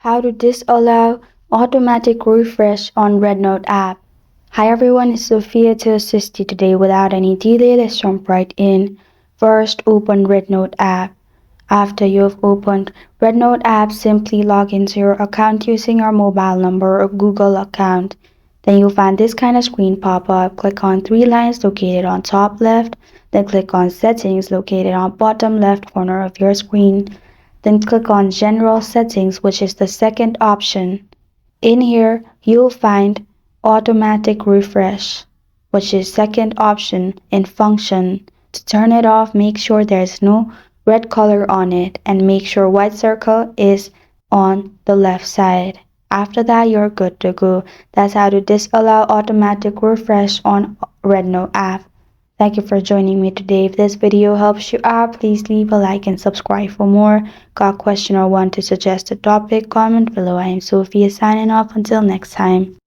How to disallow automatic refresh on REDnote app. Hi everyone, it's Sophia to assist you today. Without any delay, let's jump right in. First, open REDnote app. After you've opened REDnote app, simply log into your account using your mobile number or Google account. Then you'll find this kind of screen pop up. Click on three lines located on top left. Then click on settings located on bottom left corner of your screen. Then click on General Settings, which is the second option. In here, you'll find Automatic Refresh, which is second option in Function. To turn it off, make sure there's no red color on it and make sure white circle is on the left side. After that, you're good to go. That's how to disallow automatic refresh on REDnote app. Thank you for joining me today. If this video helps you out, please leave a like and subscribe for more. Got a question or want to suggest a topic? Comment below. I am Sophia signing off. Until next time.